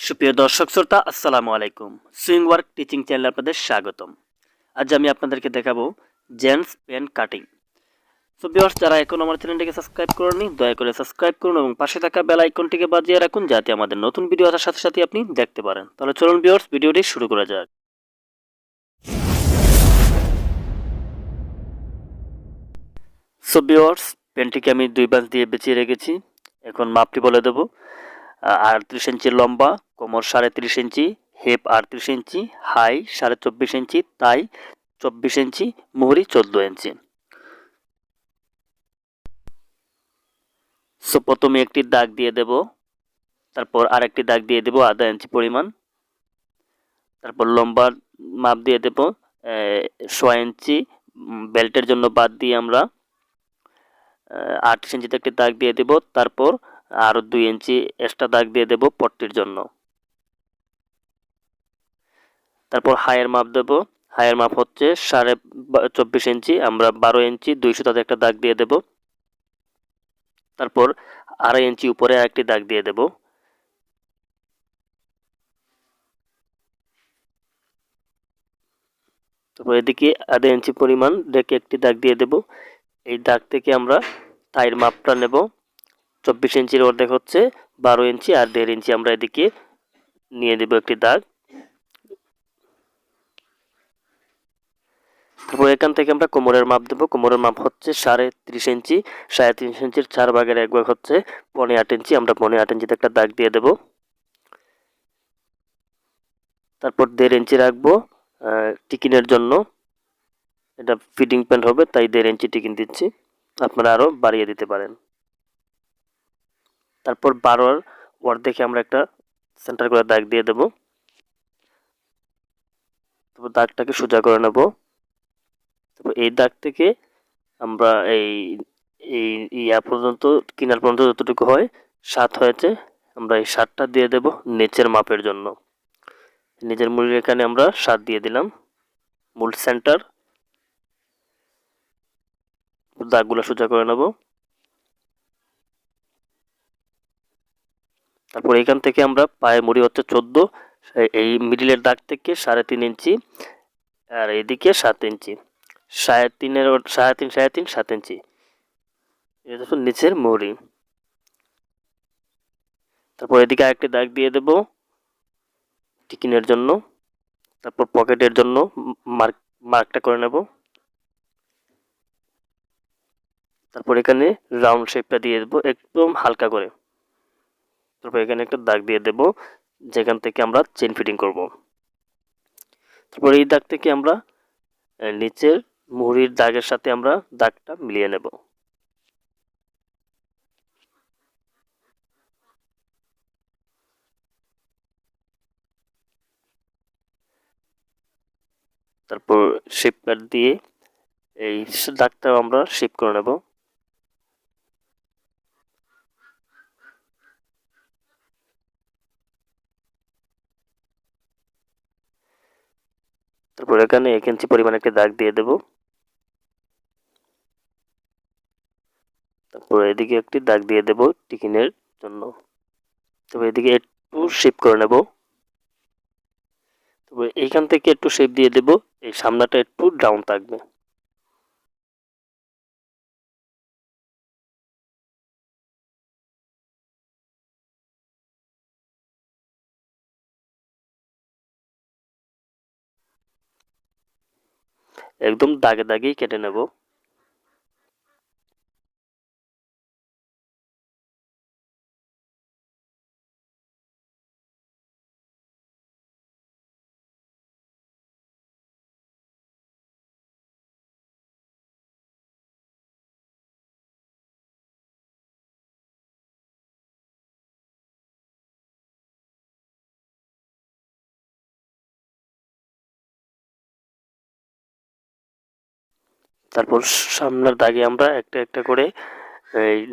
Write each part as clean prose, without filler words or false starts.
সুপ্রিয় দর্শক শ্রোতা আসসালামু আলাইকুম। সুইং ওয়ার্ক টিচিং চ্যানেলে আপনাদের স্বাগতম। আজ আমি আপনাদেরকে দেখাবো gents pant cutting. So viewers, যারা এখন আমার চ্যানেলটিকে সাবস্ক্রাইব করেননি দয়া করে সাবস্ক্রাইব করুন এবং পাশে থাকা বেল আইকনটিকে বাজিয়ে রাখুন যাতে আমাদের নতুন ভিডিও আসার সাথে সাথে আপনি দেখতে পারেন। তাহলে চলুন ভিউয়ার্স, ভিডিওটি শুরু করা যাক। সো ভিউয়ার্স, প্যান্টটিকে আমি 2 বাঁশ দিয়ে বেঁচিয়ে রেখেছি। এখন মাপটি বলে দেব। 38 ইঞ্চি লম্বা, কোমর ৩.৫ ইঞ্চি, হেপ 38 ইঞ্চি, হাই 24.5 ইঞ্চি, তাই 24 ইঞ্চি, মুহুরি 14 ইঞ্চি। সো প্রথমে একটি দাগ দিয়ে দেব, তারপর আরেকটি দাগ দিয়ে দেব আধা ইঞ্চি পরিমাণ, তারপর লম্বার মাপ দিয়ে দেব 6 ইঞ্চি। বেল্টের জন্য বাদ দিয়ে আমরা 38 ইঞ্চিতে একটি দাগ দিয়ে দেব, তারপর আরও 2 ইঞ্চি এক্সট্রা দাগ দিয়ে দেব পট্টির জন্য। তারপর হাইয়ের মাপ দেব। হাইয়ের মাপ হচ্ছে 24.5 ইঞ্চি, আমরা 12 ইঞ্চি 2 সুতাতে একটা দাগ দিয়ে দেব, তারপর 2.5 ইঞ্চি উপরে আরেকটি দাগ দিয়ে দেব। তারপর এদিকে 1/2 ইঞ্চি পরিমাণ রেখে একটি দাগ দিয়ে দেব। এই দাগ থেকে আমরা থাইয়ের মাপটা নেব। 24 ইঞ্চির অর্ধেক হচ্ছে 12 ইঞ্চি, আর 1.5 ইঞ্চি আমরা এদিকে নিয়ে দেব একটি দাগ। তারপর এখান থেকে আমরা কোমরের মাপ দেব। কোমরের মাপ হচ্ছে 30.5 ইঞ্চি। 30.5 ইঞ্চির 4 ভাগের 1 ভাগ হচ্ছে 8.25 ইঞ্চি, আমরা 8.25 ইঞ্চিতে একটা দাগ দিয়ে দেব। তারপর 1.5 ইঞ্চি রাখবো টিকিনের জন্য। এটা ফিটিং প্যান্ট হবে তাই 1.5 ইঞ্চি টিকিন দিচ্ছি, আপনারা আরও বাড়িয়ে দিতে পারেন। তারপর 12 অর্ধেকে আমরা একটা সেন্টার করে দাগ দিয়ে দেব। তারপর দাগটাকে সোজা করে নেব। তারপর এই দাগ থেকে আমরা এই এই ইয়া পর্যন্ত, কিনার পর্যন্ত যতটুকু হয় 7 হয়েছে, আমরা এই 7টা দিয়ে দেব নিচের মাপের জন্য। নিচের মুড়ির এখানে আমরা 7 দিয়ে দিলাম মূল সেন্টার। দাগগুলো সোজা করে নেব। তারপর এখান থেকে আমরা পায়ের মুড়ি হচ্ছে 14, এই মিডিলের দাগ থেকে 3.5 ইঞ্চি, আর এদিকে 7 ইঞ্চি, 3.5 7 ইঞ্চি, এটা হচ্ছে নিচের মুড়ি। তারপর এদিকে আরেকটি দাগ দিয়ে দেব টিকিনের জন্য। তারপর পকেটের জন্য মার্কটা করে নেব। তারপর এখানে রাউন্ড শেপটা দিয়ে দেব একদম হালকা করে। তারপর এখানে একটা দাগ দিয়ে দেব যেখান থেকে আমরা চেন ফিটিং করব। তারপর এই দাগ থেকে আমরা নিচের মুহুরির দাগের সাথে আমরা দাগটা মিলিয়ে নেব। তারপর শেপ কাট দিয়ে এই দাগটাও আমরা শেপ করে নেব। তারপর এখানে 1 ইঞ্চি পরিমাণ একটা দাগ দিয়ে দেব। তারপর এদিকে একটি দাগ দিয়ে দেব টিকিনের জন্য। তারপর এদিকে একটু শেপ করে নেব। তারপর এইখান থেকে একটু শেপ দিয়ে দেব, এই সামনাটা একটু ডাউন থাকবে। একদম দাগে দাগেই কেটে নেব। তারপর সামনের দাগে আমরা একটা একটা করে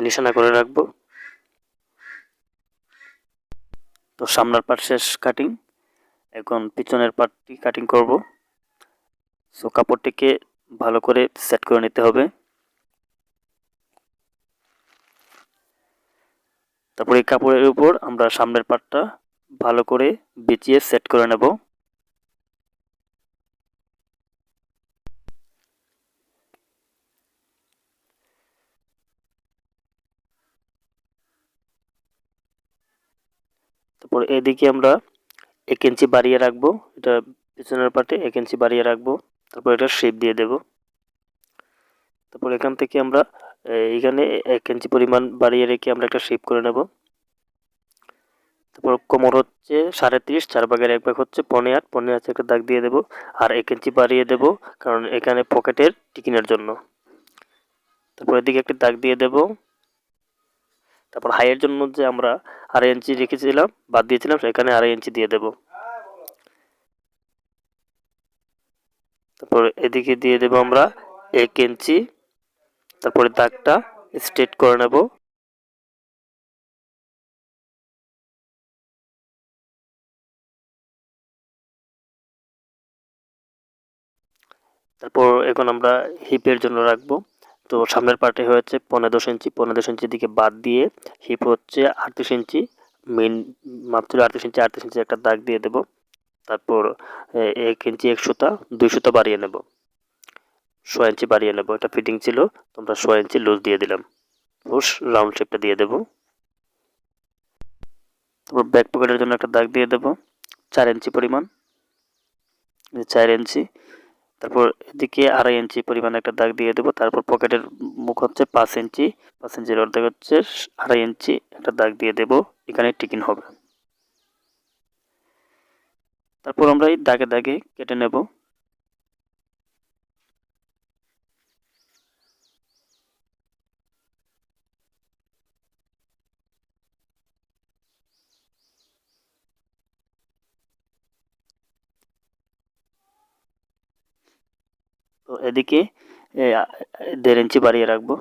নিশানা করে রাখবো। তো সামনের পার্ট শেষ কাটিং, এখন পিছনের পার্টটি কাটিং করব। সো কাপড়টিকে ভালো করে সেট করে নিতে হবে। তারপর এই কাপড়ের উপর আমরা সামনের পার্টটা ভালো করে বিছিয়ে সেট করে নেব। তারপর এদিকে আমরা 1 ইঞ্চি বাড়িয়ে রাখবো, এটা পিছনের পার্টে 1 ইঞ্চি বাড়িয়ে রাখবো। তারপর এটা শেপ দিয়ে দেব। তারপর এখান থেকে আমরা এইখানে 1 ইঞ্চি পরিমাণ বাড়িয়ে রেখে আমরা একটা শেপ করে নেব। তারপর কোমর হচ্ছে 30.5, 4 ভাগের 1 ভাগ হচ্ছে 15.8, 15.8 একটা দাগ দিয়ে দেব। আর 1 ইঞ্চি বাড়িয়ে দেব, কারণ এখানে পকেটের টিকিনের জন্য। তারপর এদিকে একটা দাগ দিয়ে দেব। তারপর হাইয়ের জন্য যে আমরা 2.5 ইঞ্চি রেখেছিলাম, বাদ দিয়েছিলাম, সেখানে 2.5 ইঞ্চি দিয়ে দেব। তারপর এদিকে দিয়ে দেব আমরা 1 ইঞ্চি। তারপরে দাগটা স্ট্রেট করে নেব। তারপর এখন আমরা হিপের জন্য রাখবো। তো সামনের পার্টে হয়েছে 15.10 ইঞ্চি, 15.10 ইঞ্চির দিকে বাদ দিয়ে হিপ হচ্ছে 38 ইঞ্চি, মেন মাপ ছিল 38 ইঞ্চি, 38 ইঞ্চি একটা দাগ দিয়ে দেব। তারপর 1 ইঞ্চি 1 সুতা, 2 সুতা বাড়িয়ে নেব, 6 ইঞ্চি বাড়িয়ে নেব। এটা ফিটিং ছিল, তোমরা 6 ইঞ্চি লুজ দিয়ে দিলাম। পুশ রাউন্ড শেপটা দিয়ে দেব। তারপর ব্যাক পকেটের জন্য একটা দাগ দিয়ে দেব 4 ইঞ্চি পরিমাণ, 4 ইঞ্চি। তারপর এদিকে 2.5 ইঞ্চি পরিমাণ একটা দাগ দিয়ে দেবো। তারপর পকেটের মুখ হচ্ছে 5 ইঞ্চি, 5 ইঞ্চির অর্ধেক হচ্ছে 2.5 ইঞ্চি একটা দাগ দিয়ে দেবো, এখানে টিকিন হবে। তারপর আমরা এই দাগে দাগে কেটে নেব। তো এদিকে 1.5 ইঞ্চি বাড়িয়ে রাখবো।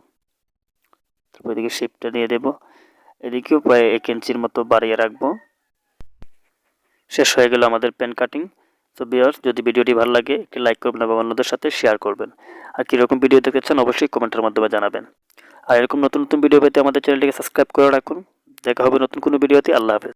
তারপর এদিকে শেপটা দিয়ে দেব, এদিকেও প্রায় 1 ইঞ্চির মতো বাড়িয়ে রাখবো। শেষ হয়ে গেল আমাদের পেন কাটিং। তো ভিউয়ার্স, যদি ভিডিওটি ভালো লাগে একটি লাইক করবেন এবং অন্যদের সাথে শেয়ার করবেন। আর কীরকম ভিডিও দেখতে চান অবশ্যই কমেন্টের মাধ্যমে জানাবেন। আর এরকম নতুন নতুন ভিডিও পেতে আমাদের চ্যানেলটিকে সাবস্ক্রাইব করে রাখুন। দেখা হবে নতুন কোনো ভিডিওতে। আল্লাহ হাফেজ।